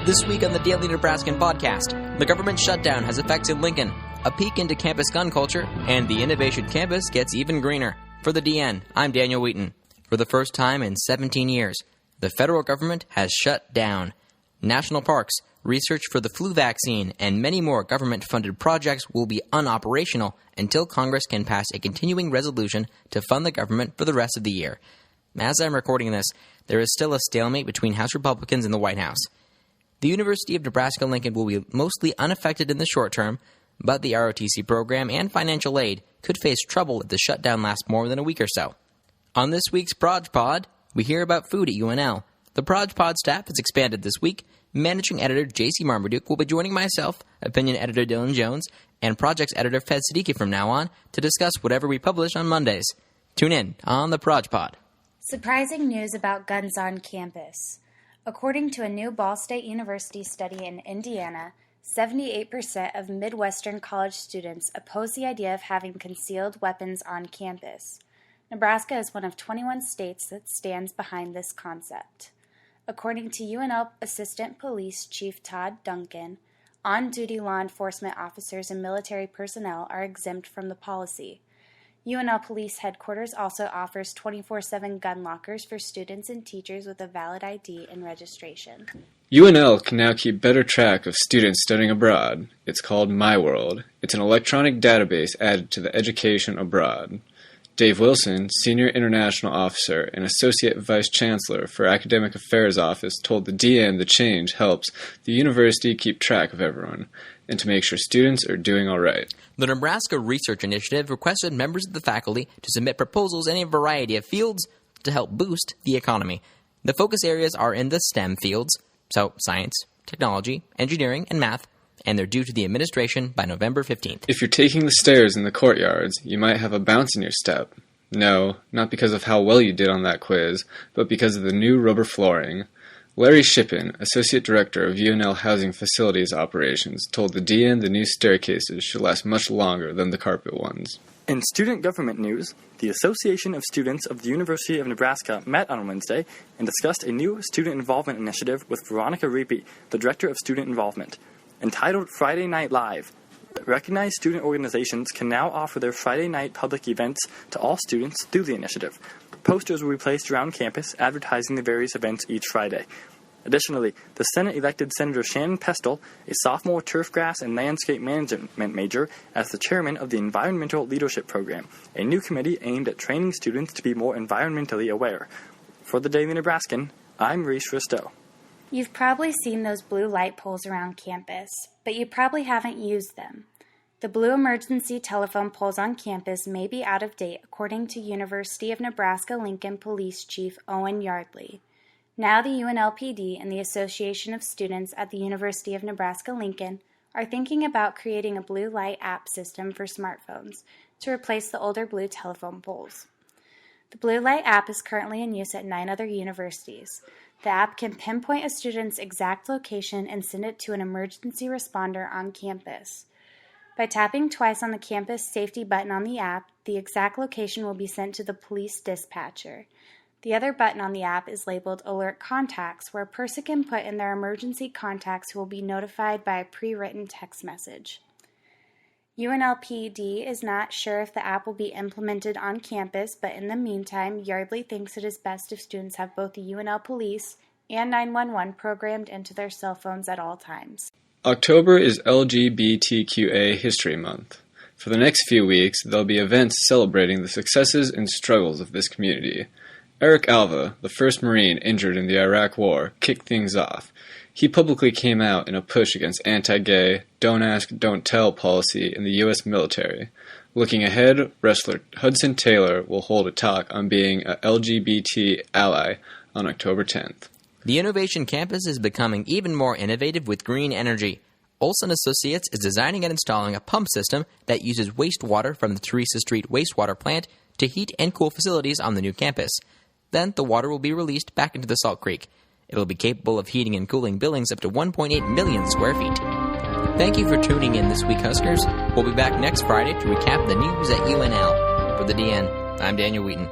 This week on the Daily Nebraskan podcast, the government shutdown has effects in Lincoln, a peek into campus gun culture, and the Innovation Campus gets even greener. For the DN, I'm Daniel Wheaton. For the first time in 17 years, the federal government has shut down. National parks, research for the flu vaccine, and many more government-funded projects will be unoperational until Congress can pass a continuing resolution to fund the government for the rest of the year. As I'm recording this, there is still a stalemate between House Republicans and the White House. The University of Nebraska-Lincoln will be mostly unaffected in the short term, but the ROTC program and financial aid could face trouble if the shutdown lasts more than a week or so. On this week's Proj Pod, we hear about food at UNL. The Proj Pod staff has expanded this week. Managing editor J.C. Marmaduke will be joining myself, opinion editor Dylan Jones, and projects editor Fed Siddiqui from now on to discuss whatever we publish on Mondays. Tune in on the Proj Pod. Surprising news about guns on campus. According to a new Ball State University study in Indiana, 78% of Midwestern college students oppose the idea of having concealed weapons on campus. Nebraska is one of 21 states that stands behind this concept. According to UNL Assistant Police Chief Todd Duncan, on-duty law enforcement officers and military personnel are exempt from the policy. UNL Police Headquarters also offers 24/7 gun lockers for students and teachers with a valid ID and registration. UNL can now keep better track of students studying abroad. It's called MyWorld. It's an electronic database added to the Education Abroad. Dave Wilson, Senior International Officer and Associate Vice Chancellor for Academic Affairs Office, told the DN the change helps the university keep track of everyone and to make sure students are doing all right. The Nebraska Research Initiative requested members of the faculty to submit proposals in a variety of fields to help boost the economy. The focus areas are in the STEM fields, so science, technology, engineering, and math, and they're due to the administration by November 15th. If you're taking the stairs in the courtyards, you might have a bounce in your step. No, not because of how well you did on that quiz, but because of the new rubber flooring. Larry Shippen, Associate Director of UNL Housing Facilities Operations, told the DN the new staircases should last much longer than the carpet ones. In student government news, the Association of Students of the University of Nebraska met on Wednesday and discussed a new student involvement initiative with Veronica Reapy, the Director of Student Involvement. Entitled Friday Night Live, recognized student organizations can now offer their Friday night public events to all students through the initiative. Posters will be placed around campus advertising the various events each Friday. Additionally, the Senate elected Senator Shannon Pestle, a sophomore turfgrass and landscape management major, as the chairman of the Environmental Leadership Program, a new committee aimed at training students to be more environmentally aware. For the Daily Nebraskan, I'm Reese Risto. You've probably seen those blue light poles around campus, but you probably haven't used them. The blue emergency telephone poles on campus may be out of date, according to University of Nebraska-Lincoln Police Chief Owen Yardley. Now the UNLPD and the Association of Students at the University of Nebraska-Lincoln are thinking about creating a blue light app system for smartphones to replace the older blue telephone poles. The blue light app is currently in use at 9 other universities. The app can pinpoint a student's exact location and send it to an emergency responder on campus. By tapping twice on the campus safety button on the app, the exact location will be sent to the police dispatcher. The other button on the app is labeled Alert Contacts, where a person can put in their emergency contacts who will be notified by a pre-written text message. UNLPD is not sure if the app will be implemented on campus, but in the meantime, Yardley thinks it is best if students have both the UNL Police and 911 programmed into their cell phones at all times. October is LGBTQA History Month. For the next few weeks, there'll be events celebrating the successes and struggles of this community. Eric Alva, the first Marine injured in the Iraq War, kicked things off. He publicly came out in a push against anti-gay, don't ask, don't tell policy in the U.S. military. Looking ahead, wrestler Hudson Taylor will hold a talk on being a LGBT ally on October 10th. The Innovation Campus is becoming even more innovative with green energy. Olson Associates is designing and installing a pump system that uses wastewater from the Teresa Street wastewater plant to heat and cool facilities on the new campus. Then the water will be released back into the Salt Creek. It'll be capable of heating and cooling buildings up to 1.8 million square feet. Thank you for tuning in this week, Huskers. We'll be back next Friday to recap the news at UNL. For the DN, I'm Daniel Wheaton.